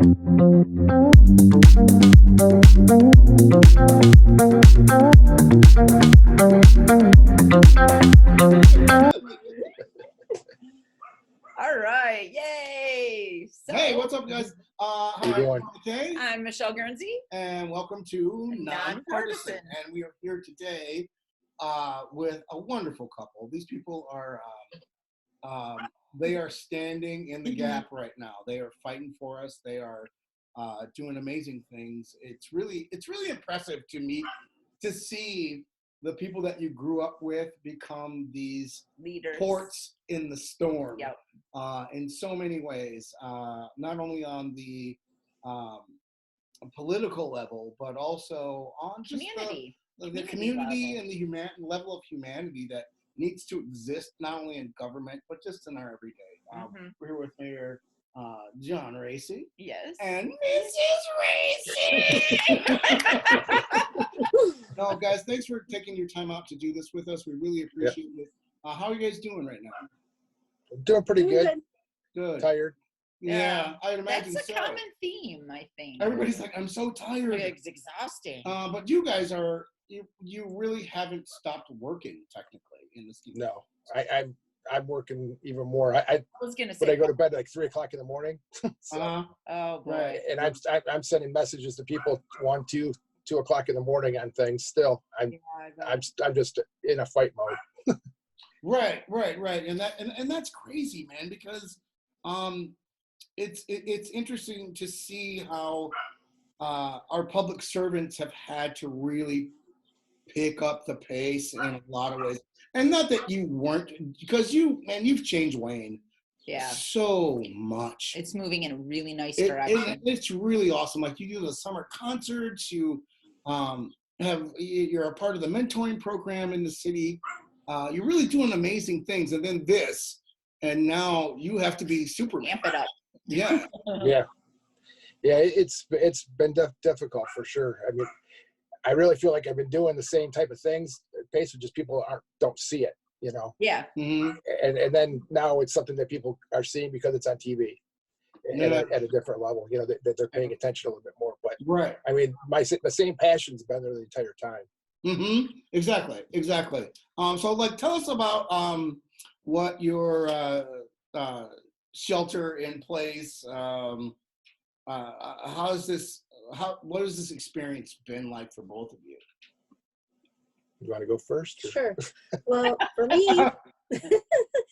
All right, yay! So, Hey, what's up, guys? How you doing? Okay, I'm Michelle Guernsey. and welcome to Nonpartisan. Nonpartisan. And we are here today with a wonderful couple. These people are they are standing in the gap right now. They are fighting for us. They are doing amazing things. It's really impressive to me to see the people that you grew up with become these Leaders. ports in the storm. Yep. In so many ways, not only on the political level, but also on just Community. the community and the level of humanity that needs to exist not only in government but just in our everyday. We're here with Mayor John Rhaesa. Yes. And Mrs. Rhaesa. No, guys, thanks for taking your time out to do this with us. We really appreciate it. How are you guys doing right now? Doing pretty good. Good. Tired. Yeah, I'd imagine That's a so. common theme, I think. Everybody's like, I'm so tired. It's exhausting. But you guys are, you really haven't stopped working technically in this game. No, I'm working even more. I was gonna but say. I go to bed at like 3 o'clock in the morning. Oh boy. Right. And I'm sending messages to people 1, 2 o'clock in the morning on things. Still, I'm just in a fight mode. Right. And that's crazy, man, because it's interesting to see how our public servants have had to really pick up the pace in a lot of ways. And not that you weren't, because you've changed Wayne so much. It's moving in a really nice direction. It's really awesome. Like, you do the summer concerts, you're a part of the mentoring program in the city. You're really doing amazing things. And then this, and now you have to be Superman. Amp it up. Yeah. Yeah. It's been difficult for sure. I mean, I really feel like I've been doing the same type of things. Basically, just people don't see it, you know. Yeah. Mm-hmm. And then now it's something that people are seeing because it's on TV at a different level. You know, that they're paying attention a little bit more. But Right. I mean, the same passion's been there the entire time. Mm-hmm. Exactly. So, like, tell us about what your shelter in place. What has this experience been like for both of you? You want to go first? Or? Sure. Well, for me,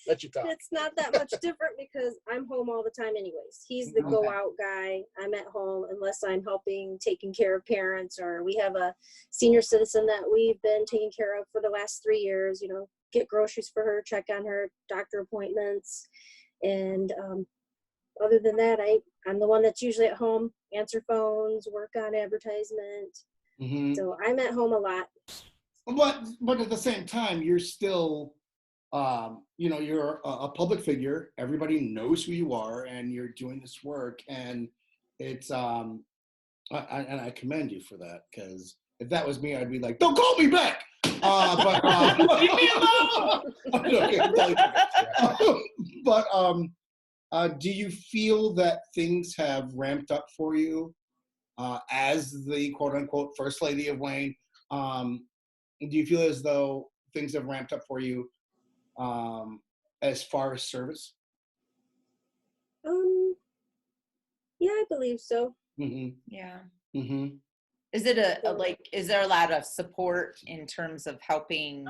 Let you talk. it's not that much different because I'm home all the time anyways. He's the go out guy. I'm at home unless I'm helping taking care of parents, or we have a senior citizen that we've been taking care of for the last 3 years, you know, get groceries for her, check on her, doctor appointments. And other than that, I'm the one that's usually at home, answer phones, work on advertisement. Mm-hmm. So I'm at home a lot. But at the same time, you're still, you're a public figure. Everybody knows who you are, and you're doing this work. And it's, and I commend you for that, because if that was me, I'd be like, don't call me back. Leave me alone. But do you feel that things have ramped up for you as the quote unquote first lady of Wayne? Do you feel as though things have ramped up for you as far as service? Yeah, I believe so. Mm-hmm. Yeah. Mm-hmm. Is it is there a lot of support in terms of helping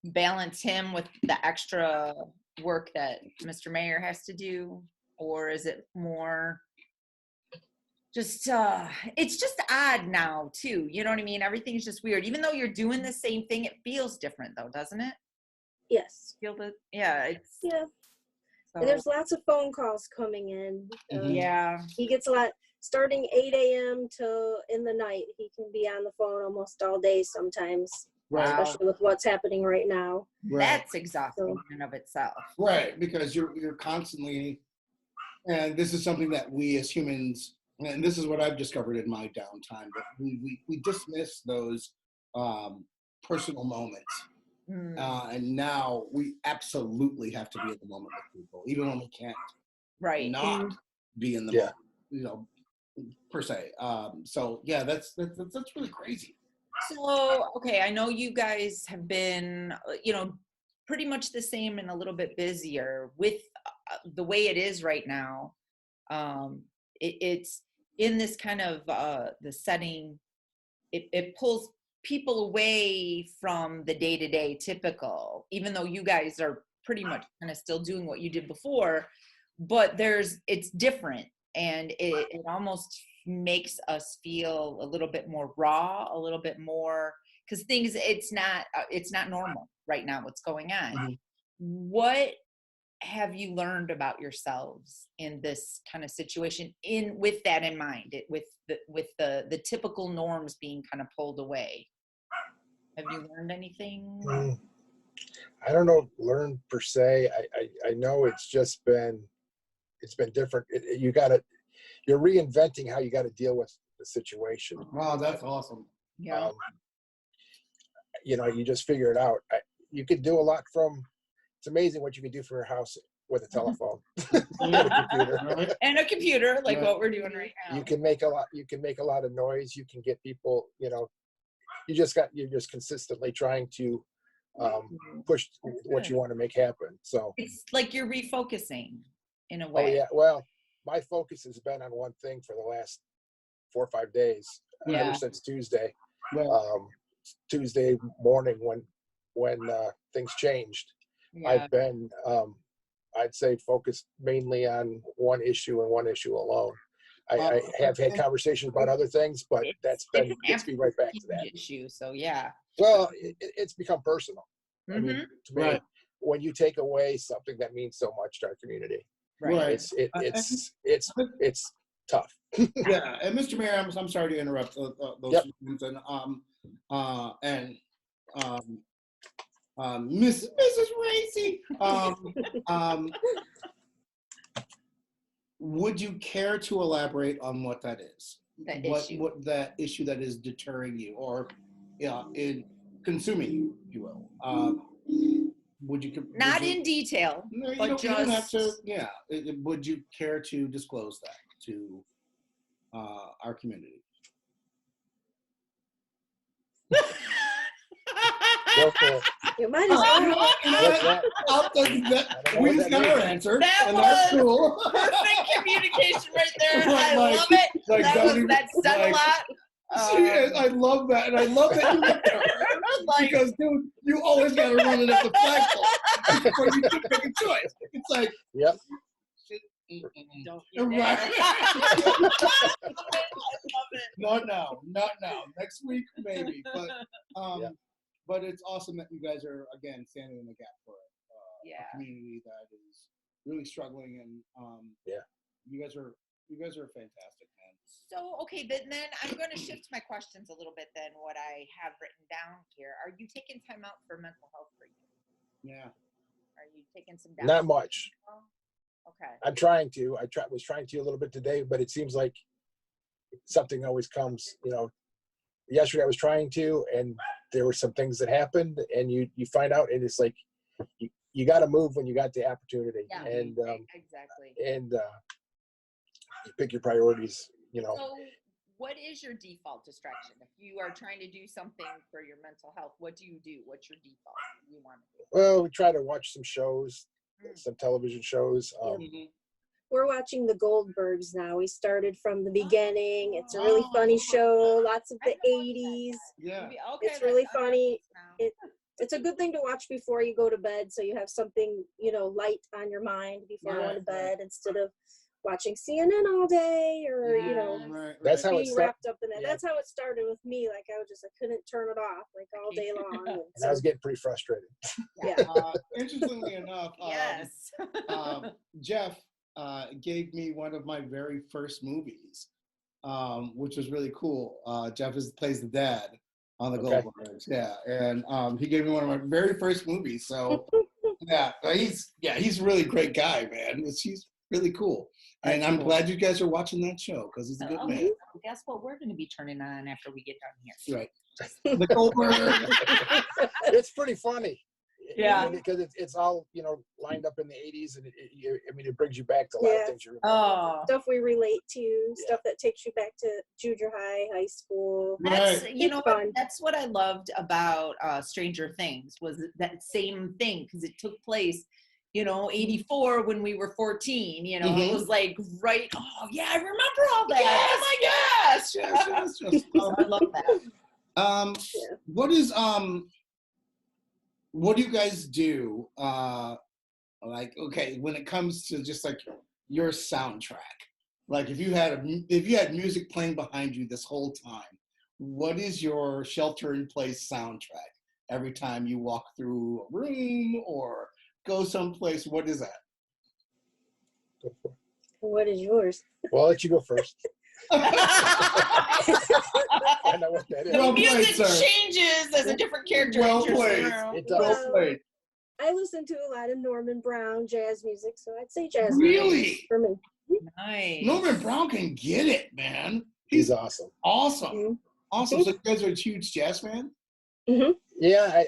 balance him with the extra work that Mr. Mayor has to do? Or is it more just, it's just odd now too. You know what I mean? Everything's just weird. Even though you're doing the same thing, it feels different though, doesn't it? Yes. Yeah. Yeah. So, And there's lots of phone calls coming in. yeah. He gets a lot, starting 8 a.m. till in the night. He can be on the phone almost all day sometimes, Right. especially with what's happening right now. Right. That's exhausting in and of itself. Right, because you're constantly, and this is something that we as humans, and this is what I've discovered in my downtime, that we dismiss those personal moments. And now we absolutely have to be in the moment with people, even when we can't Right. not be in the moment. You know, per se. So yeah, that's really crazy. So, okay, I know you guys have been, pretty much the same and a little bit busier with the way it is right now. It's in this kind of the setting, it pulls people away from the day-to-day typical, even though you guys are pretty much kind of still doing what you did before, but it's different, and it almost makes us feel a little bit more raw, a little bit more, because it's not normal right now what's going on. Mm-hmm. What have you learned about yourselves in this kind of situation, with that in mind, with the typical norms being kind of pulled away? Have you learned anything? I don't know, learn per se. I know it's been different. You're reinventing how you got to deal with the situation. Wow, that's awesome. Yeah. You just figure it out. You could do a lot it's amazing what you can do from your house with a telephone and a computer. Right? And a computer, like Right. what we're doing right now. You can make a lot of noise. You can get people, you're just consistently trying to push what you want to make happen. So It's like you're refocusing in a oh way. yeah, well, my focus has been on one thing for the last 4 or 5 days, Yeah. ever since Tuesday. Right. Tuesday morning when things changed. Yeah. I've been I'd say focused mainly on one issue and one issue alone. I have had conversations about other things, but gets me right back to that issue. So yeah. Well, it's become personal. I Mhm. mean, to me, Right. when you take away something that means so much to our community, Right. it's tough. Yeah, and Mr. Mayor, I'm sorry to interrupt those Yep. things, and Mrs. Rhaesa, would you care to elaborate on what that is? What that issue that is deterring you, or in consuming you, if you will? Would you Not in detail, No, but you don't have just to. Yeah, would you care to disclose that to our community? Go for it. You might as well. What's that? We just got our answer, That and that's was cool. perfect communication right there. Right, I like- love it. like, That said like- a lot. I love that, and I love that you looked at her because, dude, you always got to run it at the flagpole before you can make a choice. It's like, Yep. Don't you dare. Right. I love it. not now, next week maybe, but Yeah. but it's awesome that you guys are again standing in the gap for Yeah. a community that is really struggling, and Yeah. you guys are fantastic, man. So, okay, but then I'm going to shift my questions a little bit than what I have written down here. Are you taking time out for mental health for you? Yeah. Are you taking some Not downtime? much. Okay. I'm trying to. Was trying to a little bit today, but it seems like something always comes. Yesterday I was trying to, and there were some things that happened, and you find out, and it's like you got to move when you got the opportunity, Yeah, and exactly. You pick your priorities. So, what is your default distraction? If you are trying to do something for your mental health, what do you do? What's your default? What do you want to do? Well, we try to watch some shows, some television shows. We're watching the Goldbergs now. We started from the beginning. It's a really funny show. Lots of the 80s. Yeah. Okay, It's really that's- funny. It's a good thing to watch before you go to bed, so you have something, light on your mind before going to bed, instead of watching CNN all day, or Right. That's how it being started. wrapped up in that. Yeah. That's how it started with me. Like I couldn't turn it off like all day long. And I was getting pretty frustrated. Yeah. Interestingly enough, Yes. Jeff gave me one of my very first movies, which was really cool. Jeff plays the dad on the Okay. Goldbergs. Yeah, and he gave me one of my very first movies. So yeah, he's a really great guy, man. He's really cool. And I'm glad you guys are watching that show because he's a good man. Guess what we're going to be turning on after we get done here? Right. The Goldbergs. It's pretty funny. Yeah. Because it's all, you know, lined up in the 80s, and it brings you back to a lot of things you remember. Oh, Stuff we relate to, stuff that takes you back to junior high, high school. that's, Right. you know It's what, fun. that's what I loved about Stranger Things, was that same thing, because it took place, you know, 84 when we were 14, you know, it was like, right, oh yeah, I remember all that. Oh my gosh. Yes. So I love that. What do you guys do? Like, okay, when it comes to just like your soundtrack, like if you had music playing behind you this whole time, what is your shelter in place soundtrack? Every time you walk through a room or go someplace, what is that? What is yours? Well, I'll let you go first. I The know what that is. Well played, music sir. changes as a different character Well enters the played. room. It does. Well played. I listen to a lot of Norman Brown jazz music, so I'd say jazz Really? music for me. Nice. Norman Brown can get it, man. He's awesome. Awesome. Mhm. Awesome. So you guys are a huge jazz fan? Yeah,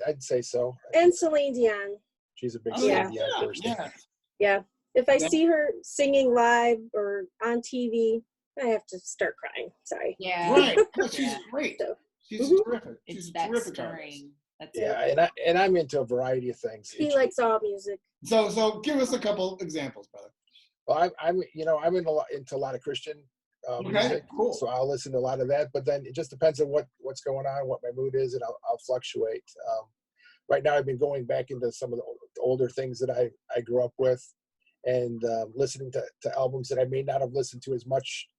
I'd say so. And Celine Dion. She's a big Oh, Celine yeah. Dion person. Yeah. Yeah. If I Yeah. see her singing live or on TV, I have to start crying. Sorry. Yeah. Right. No, she's Yeah. great. So, She's Mhm. terrific. She's It's a that terrific artist. stirring. That's Yeah, it. and I'm into a variety of things. he likes all music. So give us a couple examples, brother. Well, I'm into a lot of Christian Okay, music, cool. so I'll listen to a lot of that. But then it just depends on what's going on, what my mood is, and I'll fluctuate. Right now, I've been going back into some of the older things that I grew up with, and listening to albums that I may not have listened to as much.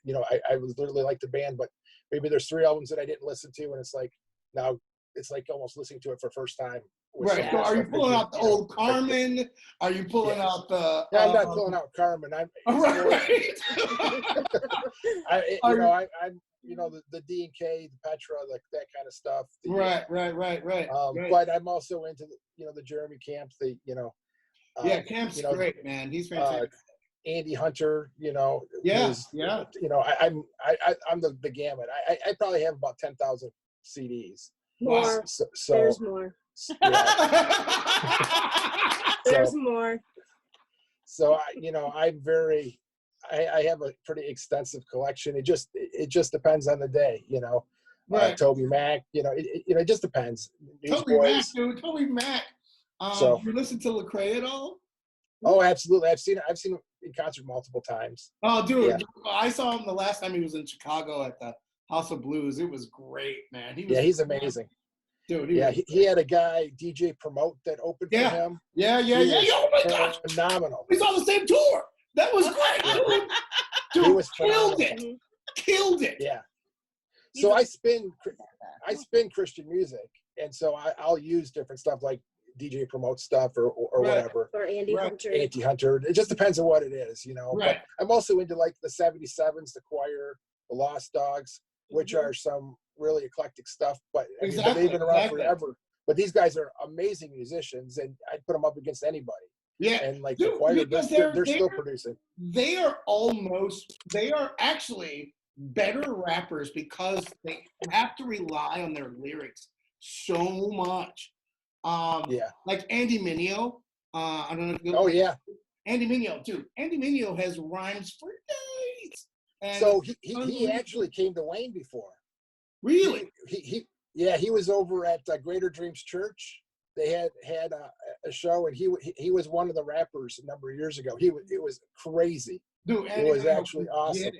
You know, I was literally like the band, but maybe there's 3 albums that I didn't listen to, and it's like now it's like almost listening to it for the first time. with Right. some So of the are you stuff pulling that out the old Carmen? Are you pulling out the? Yeah, I'm not pulling out Carmen. I'm Right. I'm the D and K, the Petra, like that kind of stuff. Right. But I'm also into the Jeremy Camp, Yeah, Camp's great, man. He's fantastic. Andy Hunter, Yeah. I'm the gamut. I probably have about 10,000 CDs. More. So There's more. There's more. So I have a pretty extensive collection. It just depends on the day, Right. Toby Mac, it just depends. Toby Mac, dude. Toby Mac. So- You listen to Lecrae at all? Oh, absolutely. I've seen him in concert multiple times. Oh, dude. Yeah. I saw him the last time he was in Chicago at the House of Blues. It was great, man. He's amazing. Dude, He had a guy, DJ Promote, that opened for him. Yeah. Oh my gosh. Phenomenal. We saw the same tour. That was great, dude. He was killed phenomenal. it. Killed it. Yeah. So I spin Christian music, and so I'll use different stuff like DJ Promote stuff or Right. whatever. Or Andy Right. Hunter. Anti-Hunter. It just depends on what it is, Right. But I'm also into like the 77s, the Choir, the Lost Dogs, which are some really eclectic stuff. But I mean, they've been around forever. But these guys are amazing musicians, and I'd put them up against anybody. Yeah. And like Dude, the Choir, because they're still producing. They are actually better rappers because they have to rely on their lyrics so much. Like Andy Mineo. I don't know if you know. Oh yeah. Andy Mineo, dude. Andy Mineo has rhymes for days. And So he actually came to Wayne before. really? He was over at Greater Dreams Church. They had a show, and he was one of the rappers a number of years ago. It was crazy. Dude, It was actually awesome.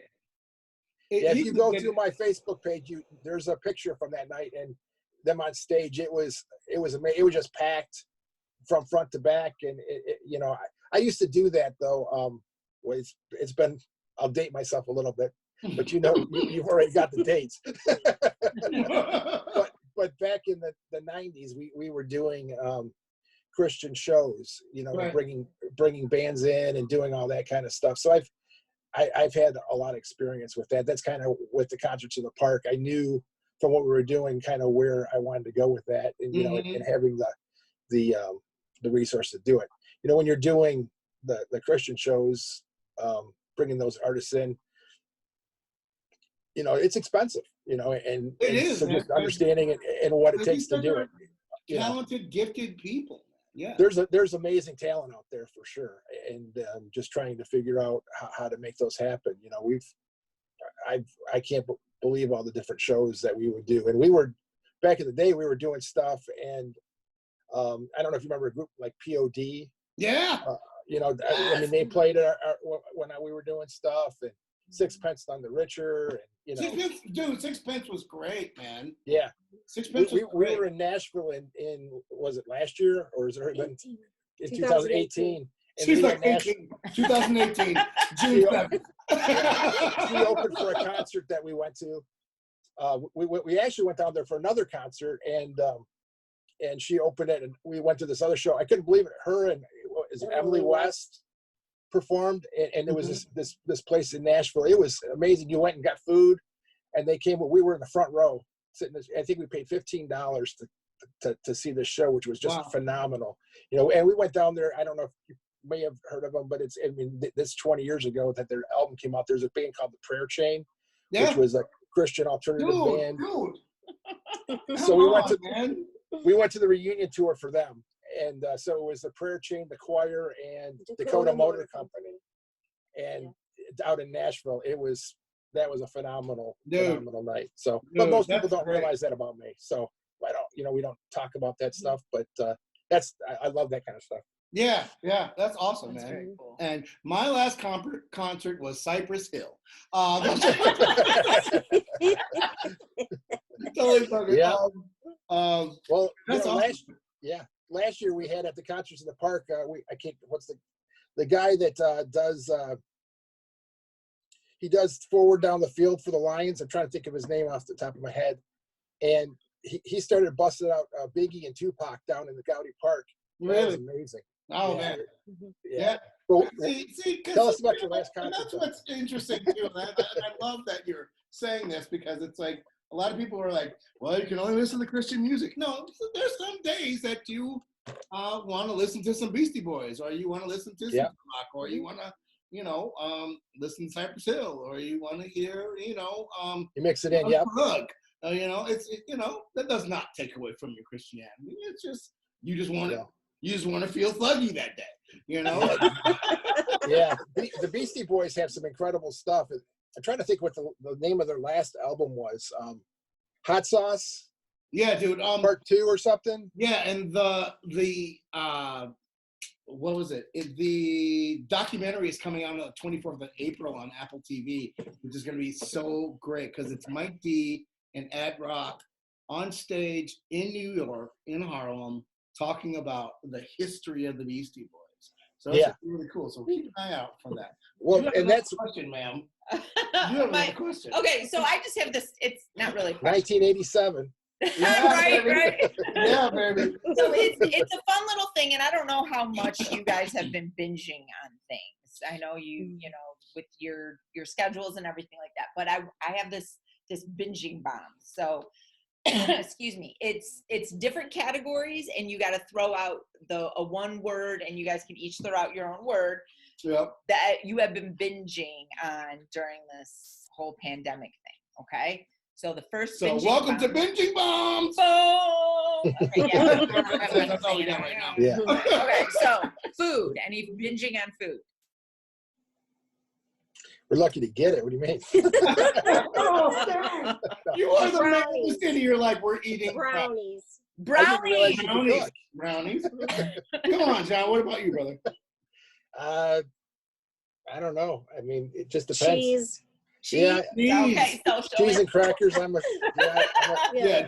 If you go to my Facebook page, there's a picture from that night and them on stage. It was amazing. It was just packed from front to back, and I used to do that though. It's been, I'll date myself a little bit, but you've already got the dates. But back in the 90s, we were doing Christian shows, Right. bringing bands in and doing all that kind of stuff. So I've had a lot of experience with that. That's kind of with the Concerts in the Park. I knew from what we were doing kind of where I wanted to go with that, and and having the resource to do it. When you're doing the Christian shows, bringing those artists in, it's expensive, and It is, so man. just understanding it and what it takes to do it. talented, gifted people. Yeah. There's amazing talent out there for sure, and just trying to figure out how to make those happen. You know, I can't believe all the different shows that we would do, and we were back in the day we were doing stuff, and I don't know if you remember a group like POD. Yeah. You know, I mean, they played when we were doing stuff, and Sixpence None the Richer, and you know, Sixpence was great, man. Yeah, Sixpence was we great. were in Nashville in was it last year or has it already been in 2018? And She's we like were in Nashville. 2018, June 7th. We opened for a concert that we went to. We actually went down there for another concert, and she opened it, and we went to this other show. I couldn't believe it. Her and Emily West performed, and it was this place in Nashville. It was amazing. You went and got food, and they came. We were in the front row, sitting. I think we paid $15 to see this show, which was just phenomenal. You know, and we went down there. I don't know if you may have heard of them, but this 20 years ago that their album came out. There's a band called the Prayer Chain, which was a Christian alternative band. So we went to the reunion tour for them, and so it was the Prayer Chain, the choir, and Dakota Motor Company, and out in Nashville. That was a phenomenal night. So, but most people don't realize that about me. So we don't talk about that stuff, but I love that kind of stuff. Yeah, that's awesome, That's man. very cool. And my last concert was Cypress Hill. Totally fucking. Yeah. Well, that's awesome. Last year we had at the Concerts in the Park. What's the guy that does? He does Forward Down the Field for the Lions. I'm trying to think of his name off the top of my head, and he started busting out Biggie and Tupac down in the Gaudi Park. Really? That was amazing. Oh, man. Yeah. Well, see, tell us about your last concert. That's what's interesting too. And I love that you're saying this, because it's like a lot of people are like, well, you can only listen to Christian music. No, there's some days that you want to listen to some Beastie Boys, or you want to listen to some rock, or you want to, listen to Cypress Hill, or you want to hear, you mix it in. Yeah. That does not take away from your Christianity. It's just you just want to feel thuggy that day. Yeah, the Beastie Boys have some incredible stuff. I'm trying to think what the name of their last album was. Hot Sauce. Yeah, dude. Part 2 or something. Yeah, and the what was it? The documentary is coming out on the 24th of April on Apple TV, which is going to be so great because it's Mike D and Ad Rock on stage in New York, in Harlem, talking about the history of the Beastie Boys. So it's really cool. So keep an eye out for that. Well, and that's a question, ma'am. You have another question. Okay, so I just have this. It's not really 1987. right. Yeah, baby. So it's a fun little thing, and I don't know how much you guys have been binging on things. I know you with your schedules and everything like that. But I have this binging bomb. So excuse me. It's different categories, and you got to throw out a one word, and you guys can each throw out your own word. Yep. That you have been binging on during this whole pandemic thing. Okay. So the first. So welcome to Binging Bombs. Boom. Okay, yeah. That's all we got right now. Yeah. Okay, so food. Any binging on food? We're lucky to get it. What do you mean? Oh, you are the man in the city. You're like, we're eating brownies. Brownies. Brownies. Come on, John. What about you, brother? I don't know. I mean, it just depends. Cheese. Yeah. Okay, so Cheese and crackers.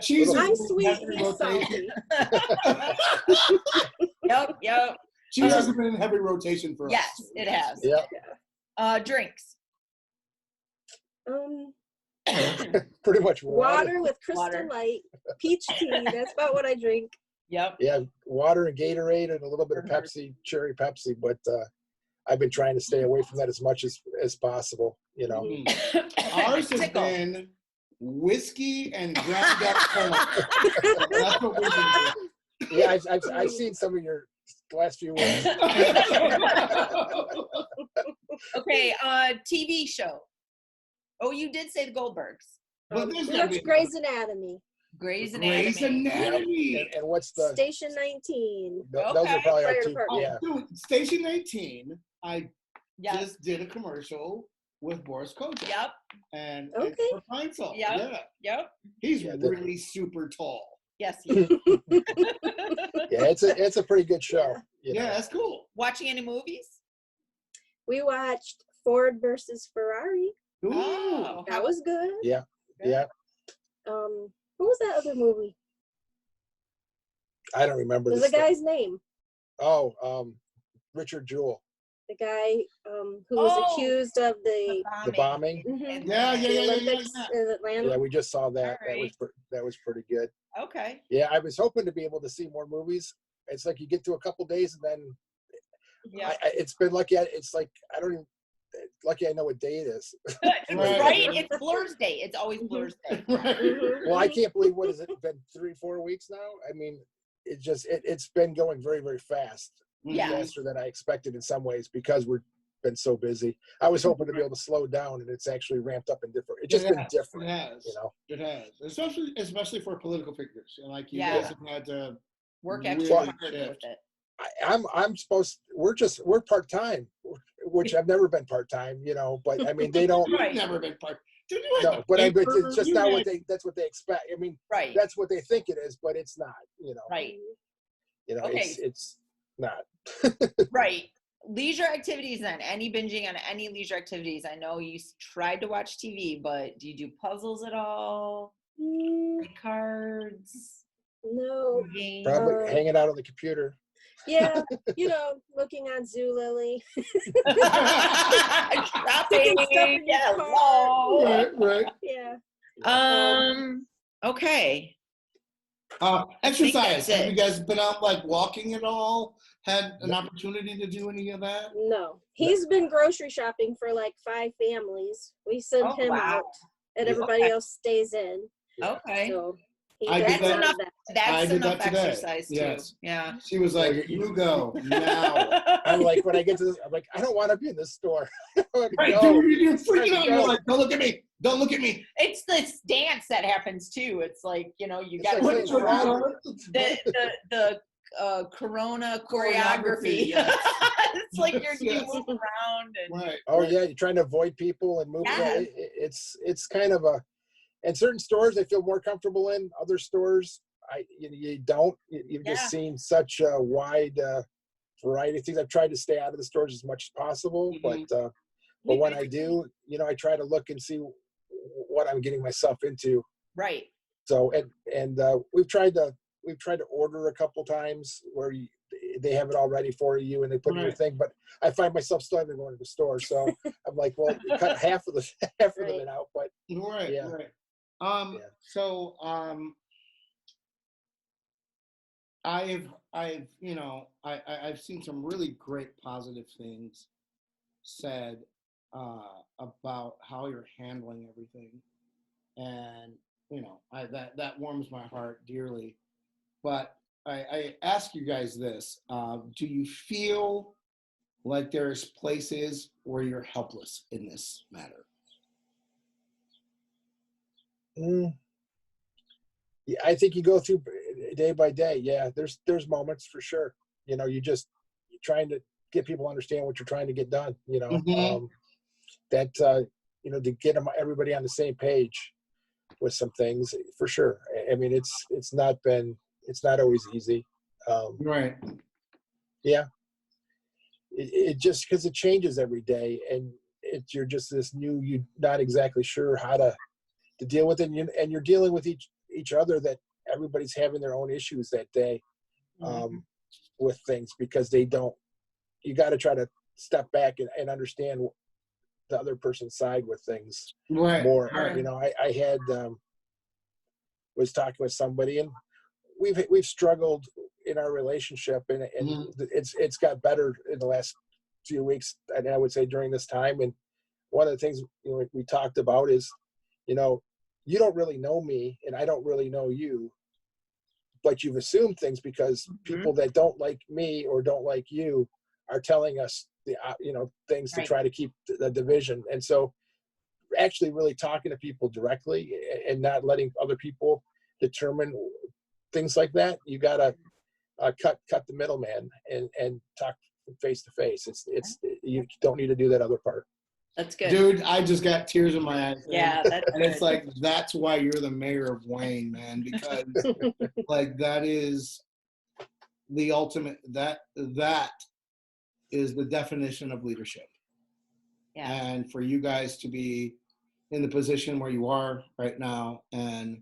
Cheese. I'm sweet and salty. Yep. Cheese has been in heavy rotation for us. Yes, it has. Yeah. Drinks. Pretty much water with Crystal Light, peach tea. That's about what I drink. Yep. Yeah, water and Gatorade and a little bit of Pepsi, cherry Pepsi, but I've been trying to stay away from that as much as possible. Ours has been whiskey and ground up corn. That's what we've been doing. Yeah, I've seen some of your last few weeks. Okay, TV show. Oh, you did say the Goldbergs. But That's Grey's Anatomy. Grey's Grey's Anatomy. Anatomy. And what's the Station 19. those are Okay. probably our Fire two. department. Yeah. Dude, Station 19, I Yep. just did a commercial with Boris Kodjoe. Yep. And Okay. for Pine Sol. Yep. Yeah. Yep. He's Yeah, really super tall. Yes. You. Yeah, it's a pretty good show. You know. Yeah, that's cool. Watching any movies? We watched Ford versus Ferrari. Ooh. Oh, That was good. Yeah. Yeah. What was that other movie? I don't remember There's this a guy's name. Oh, Richard Jewell. The guy who was Oh, accused of the The bombing. Mhm. Yeah, the Olympics yeah. in Atlanta. Yeah, we just saw that. Alright. That was pretty good. Okay. Yeah, I was hoping to be able to see more movies. It's like you get through a couple days and then Yeah. it's been lucky. It's like I don't even lucky I know what day it is. Right. It's Blur's Day. It's always Blur's Day. Mhm, Well, I mhm. can't believe what has it been 3-4 weeks now. I mean, it's been going very very fast, Yeah. faster than I expected in some ways because we've been so busy. I was hoping to be able to slow down, and it's actually ramped up and different. It's just been different, It has. you know. It has. Especially for political figures. And like you Yeah. guys have had to Work really extra hard shift. with it. I'm supposed. We're part time, which I've never been part time, you know. But I mean, they don't. Right. You've never been part. Dude, No, but it's just not what that's what they expect. I mean, Right. that's what they think it is, but it's not. You know. Right. You know, Okay. it's not. Right. Leisure activities then. Any binging on any leisure activities? I know you tried to watch TV, but do you do puzzles at all? Play cards? No. Games? Probably hanging out on the computer. Yeah, looking on Zoolily. Shopping. Stuff in your Hello. Right. Yeah. Okay. Exercise. that's Have it. you guys been out like walking at all? Had an opportunity to do any of that? No. He's been grocery shopping for like 5 families. We send Oh, him wow. out, and Yeah. everybody Okay. else stays in. Okay. So he I does did a lot that. of that. I That's did enough that today. exercise too. Yes. Yeah. She was like, Well, "You go now." I'm like, when I get to this, I'm like, I don't want to be in this store. I want to Right, go. dude, you're freaking out. Go. You're like, "Don't look at me! Don't look at me!" It's this dance that happens too. It's like, you It's got to like move saying around. Friday. The Corona choreography. Yes. It's like you Yes. move around and Right. Oh right. yeah, you're trying to avoid people and move. Yes. It's kind of a. And certain stores I feel more comfortable in. Other stores you don't. You've Yeah. just seen such a wide variety of things. I've tried to stay out of the stores as much as possible, Mhm. but when I do, I try to look and see what I'm getting myself into. right. So and we've tried to order a couple times where they have it all ready for you and they put in your Right. thing, but I find myself still having to go to the store. So I'm like, well, you cut half of Right. it out, but Right. Yeah. Right. Yeah. So I've seen some really great positive things said about how you're handling everything, and that warms my heart dearly. But I ask you guys this: do you feel like there's places where you're helpless in this matter? Yeah, I think you go through day by day. Yeah, there's moments for sure. You're trying to get people to understand what you're trying to get done. Mhm. To get everybody on the same page with some things for sure. I mean, it's not always easy. Right. Yeah, it just because it changes every day, and you're just this new. You're not exactly sure how to deal with it, and you're dealing with each other that everybody's having their own issues that day with things because they don't. You got to try to step back and understand the other person's side with things Right. more. Right. I had was talking with somebody, and we've struggled in our relationship, and it's got better in the last few weeks, and I would say during this time. And one of the things we talked about is, you don't really know me, and I don't really know you, but you've assumed things because people that don't like me or don't like you are telling us things to Right. try to keep the division. And so actually really talking to people directly and not letting other people determine things like that. You gotta cut the middleman and talk face to face. You don't need to do that other part. That's good. Dude, I just got tears in my eyes. Man. Yeah, that's and it's like, that's why you're the mayor of Wayne, man, because like that is the ultimate, that is the definition of leadership. Yeah. And for you guys to be in the position where you are right now, and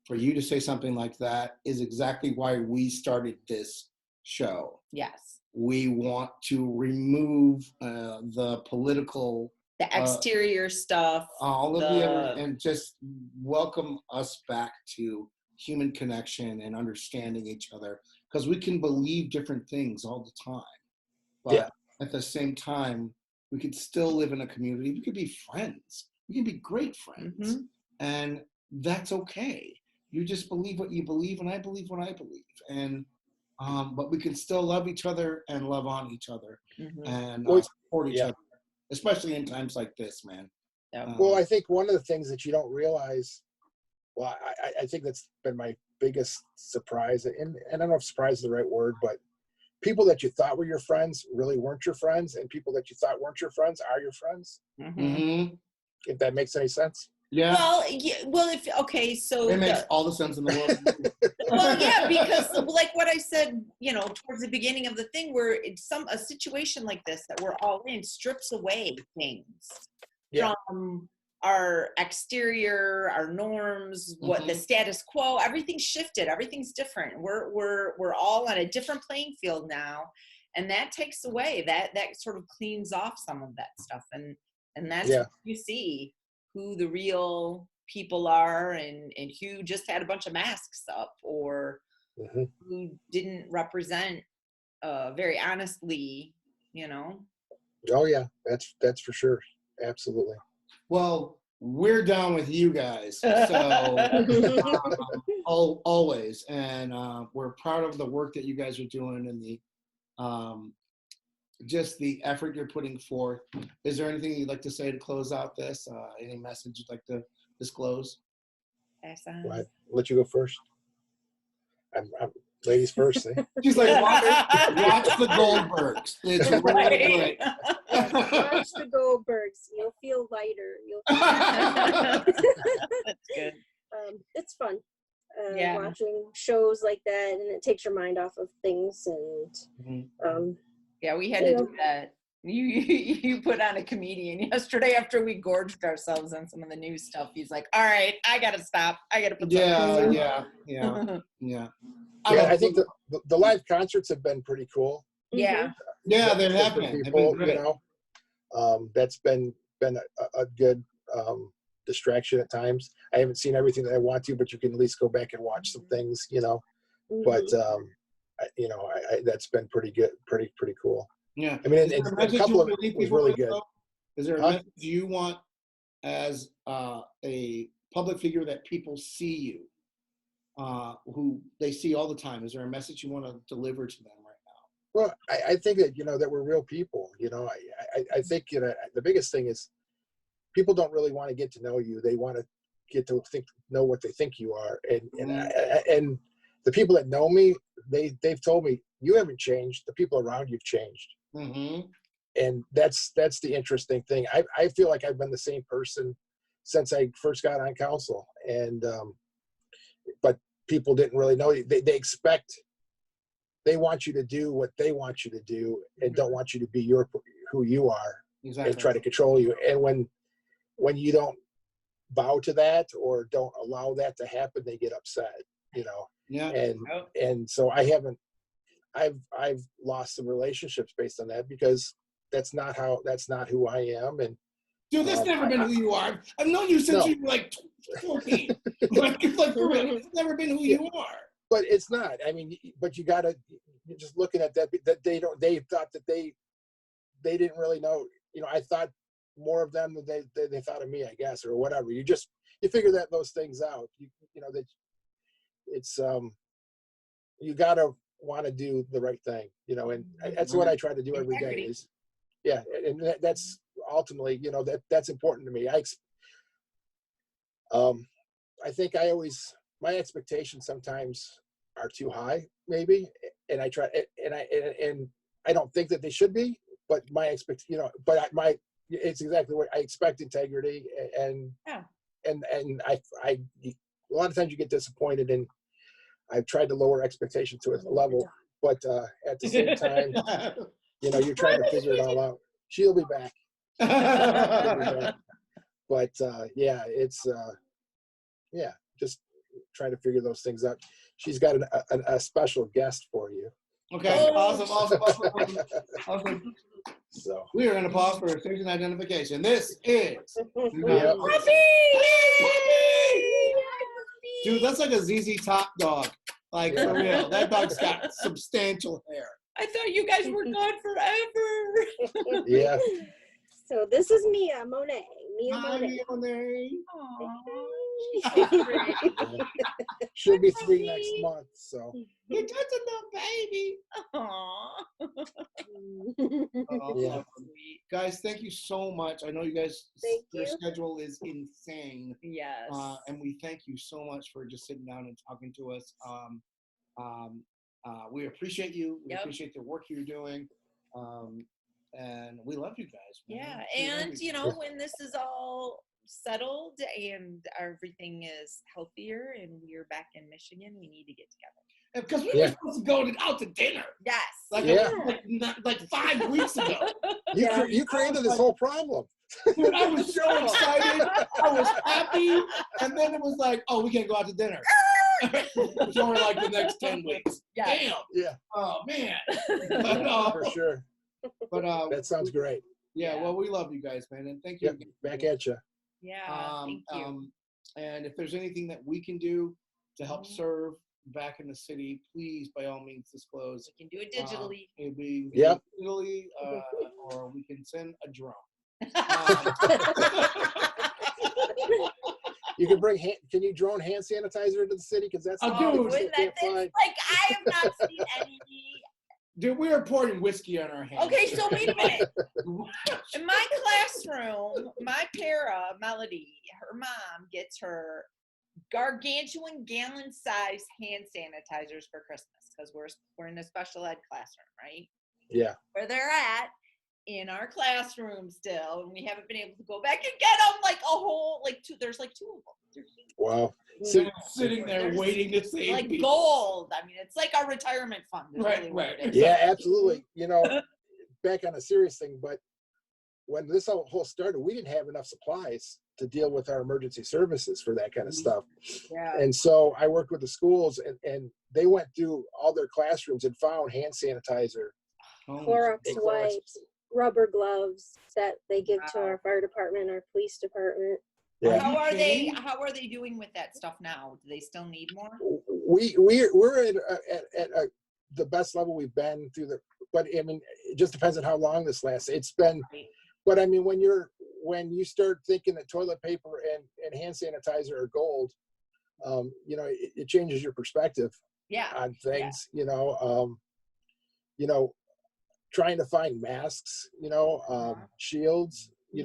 for you to say something like that is exactly why we started this show. Yes. We want to remove the political, the exterior stuff, all of the other, and just welcome us back to human connection and understanding each other, because we can believe different things all the time, but at the same time we could still live in a community. We could be friends, we can be great friends, and that's okay. You just believe what you believe, and I believe what I believe, and but we can still love each other and love on each other, and support each other, especially in times like this, man. Well, I think one of the things that you don't realize, well, I think that's been my biggest surprise, and I don't know if surprise is the right word, but people that you thought were your friends really weren't your friends, and people that you thought weren't your friends are your friends. If that makes any sense. Yeah. Well, if okay, so it makes all the sense in the world. Well, yeah, because like what I said, towards the beginning of the thing, where it's a situation like this that we're all in strips away things from our exterior, our norms, what the status quo, everything's shifted, everything's different. We're all on a different playing field now, and that takes away that sort of cleans off some of that stuff, and that's what you see who the real people are, and who just had a bunch of masks up, or who didn't represent very honestly, Oh yeah, that's for sure. Absolutely. Well, we're down with you guys, so always, and we're proud of the work that you guys are doing, and the just the effort you're putting forth. Is there anything you'd like to say to close out this? Any message you'd like to disclose? Well, I'll let you go first. I'm ladies first. Eh? She's like, watch the Goldbergs. It's really great. Watch the Goldbergs. You'll feel lighter. That's good. It's fun. Watching shows like that, and it takes your mind off of things, and we had to do that. You put on a comedian yesterday after we gorged ourselves on some of the new stuff. He's like, all right, I gotta stop, I gotta put something yeah. I think the live concerts have been pretty cool. They're happening. People, that's been a good distraction at times. I haven't seen everything that I want to, but you can at least go back and watch some things, but that's been pretty good, pretty cool. Yeah. I mean, a couple of it was really good. Is there a message you want as a public figure that people see you, who they see all the time? Is there a message you want to deliver to them right now? Well, I think that, that we're real people. I think, the biggest thing is people don't really want to get to know you. They want to get to know what they think you are. And the people that know me, they've told me, you haven't changed. The people around you've changed. And that's the interesting thing. I feel like I've been the same person since I first got on council, and but people didn't really know. They want you to do what they want you to do, and don't want you to be who you are, and try to control you. And when you don't bow to that or don't allow that to happen, they get upset. And so I've lost some relationships based on that, because that's not who I am. And dude, that's never been who you are. I've known you since you were like 14. It's never been who you are. But it's not. I mean, but you're just looking at that they thought that they didn't really know. I thought more of them than they thought of me, I guess, or whatever. You figure those things out. That it's you gotta want to do the right thing, and that's what I try to do every day. And that's ultimately, that's important to me. I think I always my expectations sometimes are too high, maybe, and I try, and I don't think that they should be, but it's exactly what I expect: integrity, and I a lot of times you get disappointed, and I've tried to lower expectations to a level, but at the same time, you're trying to figure it all out. She'll be back. But it's just trying to figure those things out. She's got a special guest for you. Okay, awesome. So we are going to pause for station identification. This is Puppy! Dude, that's like a ZZ Top dog. Like, for real. That dog's got substantial hair. I thought you guys were gone forever. Yeah. So this is Mia Monet. Hi, Mia Monet. She'll be 3 next month, so. You're just a little baby. Yeah. Guys, thank you so much. I know you guys, your schedule is insane. Yes. And we thank you so much for just sitting down and talking to us. We appreciate you. We appreciate the work you're doing. And we love you guys. Man. Yeah. And, when this is all settled and everything is healthier and we're back in Michigan, we need to get together. Because we were supposed to go out to dinner. Yes. Like 5 weeks ago. You created this whole problem. Dude, I was so excited. I was happy. And then it was like, oh, we can't go out to dinner. It's only like the next 10 weeks. Yeah. Damn. Yeah. Oh, man. For sure. But that sounds great. Yeah, well, we love you guys, man. And thank you. Yep. Back at you. Yeah, thank you. And if there's anything that we can do to help serve back in the city, please, by all means, disclose. We can do it digitally. It'll be digitally, or we can send a drone. You can can you drone hand sanitizer into the city? Because that's dude, I have not seen any. Dude, we are pouring whiskey on our hands. Okay, so wait a minute. In my classroom, my para, Melody, her mom gets her gargantuan gallon-sized hand sanitizers for Christmas because we're in a special ed classroom, right? Yeah. Where they're at in our classroom still, and we haven't been able to go back and get them like a whole there's like 2 of them. They're huge. Wow. Sitting there waiting to save like people. Gold. I mean, it's like our retirement fund. Right. Yeah, absolutely. Back on a serious thing, but when this whole started, we didn't have enough supplies to deal with our emergency services for that kind of stuff. Yeah. And so I worked with the schools, and they went through all their classrooms and found hand sanitizer, Clorox wipes, rubber gloves that they give to our fire department, our police department. Yeah. How are they doing with that stuff now? Do they still need more? We're at the best level we've been through but I mean, it just depends on how long this lasts. It's been, but I mean, when you start thinking that toilet paper and hand sanitizer are gold, it changes your perspective on things. Trying to find masks, shields. We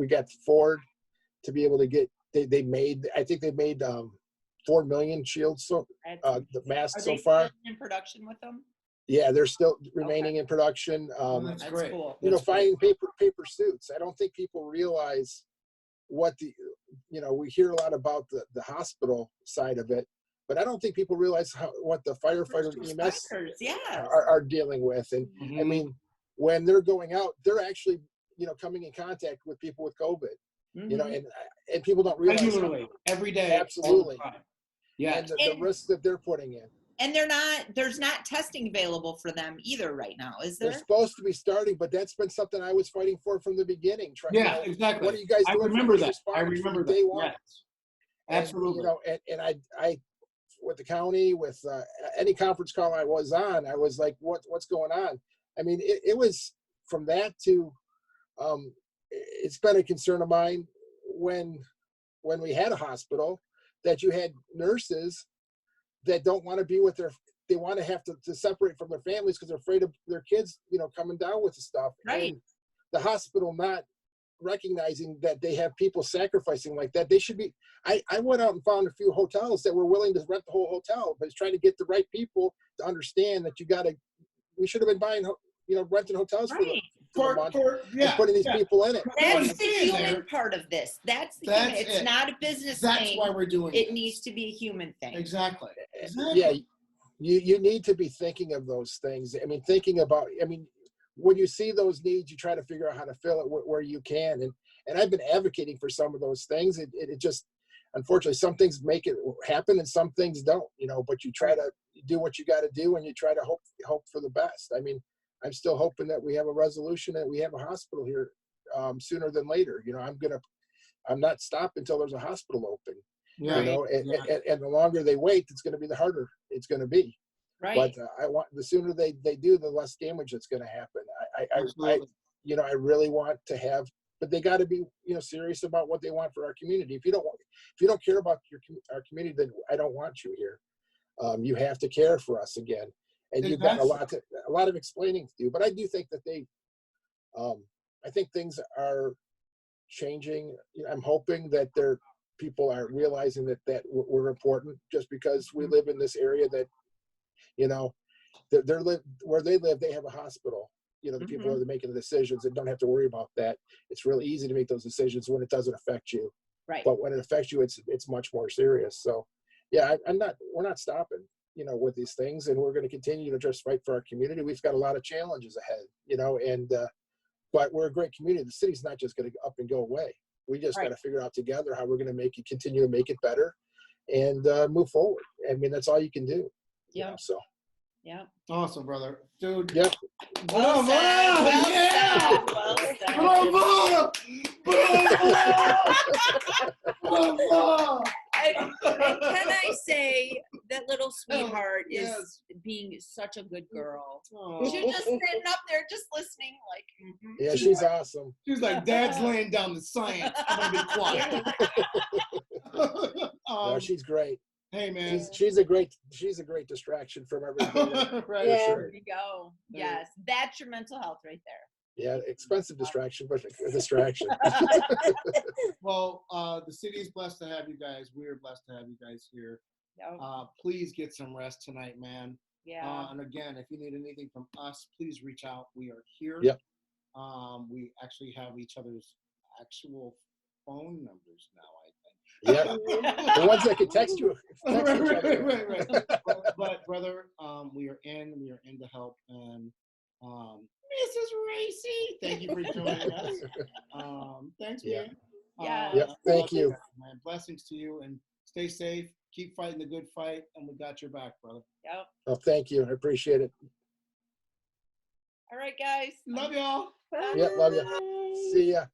got Ford to be able to get. They made 4 million shields. So the masks so far. In production with them? Yeah, they're still remaining in production. That's great. Cool. Finding paper suits. I don't think people realize what we hear a lot about the hospital side of it, but I don't think people realize what the firefighter EMS are dealing with. And I mean, when they're going out, they're actually, coming in contact with people with COVID, and people don't realize regularly, every day. Absolutely. Yeah. And the risks that they're putting in. And there's not testing available for them either right now, is there? They're supposed to be starting, but that's been something I was fighting for from the beginning. Exactly. What are you guys doing? I remember that. Day one. Yes. Absolutely. And I with the county, with any conference call I was on, I was like, what's going on? I mean, it was from that to, it's been a concern of mine when we had a hospital that you had nurses that don't want to be with they want to have to separate from their families because they're afraid of their kids, coming down with the stuff. Right. And the hospital not recognizing that they have people sacrificing like that. They should be. I went out and found a few hotels that were willing to rent the whole hotel, but it's trying to get the right people to understand that we should have been buying, renting hotels for the month and putting these people in it. That's the human part of this. That's the human. It's it. not a business That's thing. why we're doing It this. needs to be a human thing. Exactly. Yeah, you need to be thinking of those things. I mean, when you see those needs, you try to figure out how to fill it where you can. And I've been advocating for some of those things. It just, unfortunately, some things make it happen and some things don't, but you try to do what you got to do and you try to hope for the best. I mean, I'm still hoping that we have a resolution that we have a hospital here sooner than later. I'm not stopping until there's a hospital open. Right. And the longer they wait, it's going to be the harder it's going to be. Right. But the sooner they do, the less damage that's going to happen. I really want to have, but they got to be, serious about what they want for our community. If you don't care about our community, then I don't want you here. You have to care for us again, and you've got a lot of explaining to do. But I do think that I think things are changing. I'm hoping that people are realizing that we're important, just because we live in this area that, where they live, they have a hospital. The people are making the decisions and don't have to worry about that. It's really easy to make those decisions when it doesn't affect you. Right. But when it affects you, it's much more serious. So, yeah, we're not stopping, with these things, and we're going to continue to just fight for our community. We've got a lot of challenges ahead, but we're a great community. The city's not just going to up and go away. We just got to figure out together how we're going to continue to make it better and move forward. I mean, that's all you can do. Yeah. So. Yeah. Awesome, brother. Dude. Yep. Well said. Bravo! Bravo! And can I say that little sweetheart is being such a good girl. She's just sitting up there, just listening, like. Yeah, she's awesome. She's like, Dad's laying down the science. I'm gonna be quiet. No, she's great. Hey, man. She's a great distraction from everything. Right. Yeah. Sure. There you go. Yes, that's your mental health right there. Yeah, expensive distraction, but a distraction. Well, the city's blessed to have you guys. We are blessed to have you guys here. Yep. Please get some rest tonight, man. Yeah. And again, if you need anything from us, please reach out. We are here. Yep. We actually have each other's actual phone numbers now, I think. Yeah, the ones that can text you. Right. But brother, we are in to help. And Mrs. Rhaesa, thank you for joining us. Thanks, man. Yeah. Yep, thank you. Man. Blessings to you, and stay safe. Keep fighting the good fight, and we got your back, brother. Yep. Oh, thank you. I appreciate it. All right, guys. Love y'all. Yep, love you. See ya.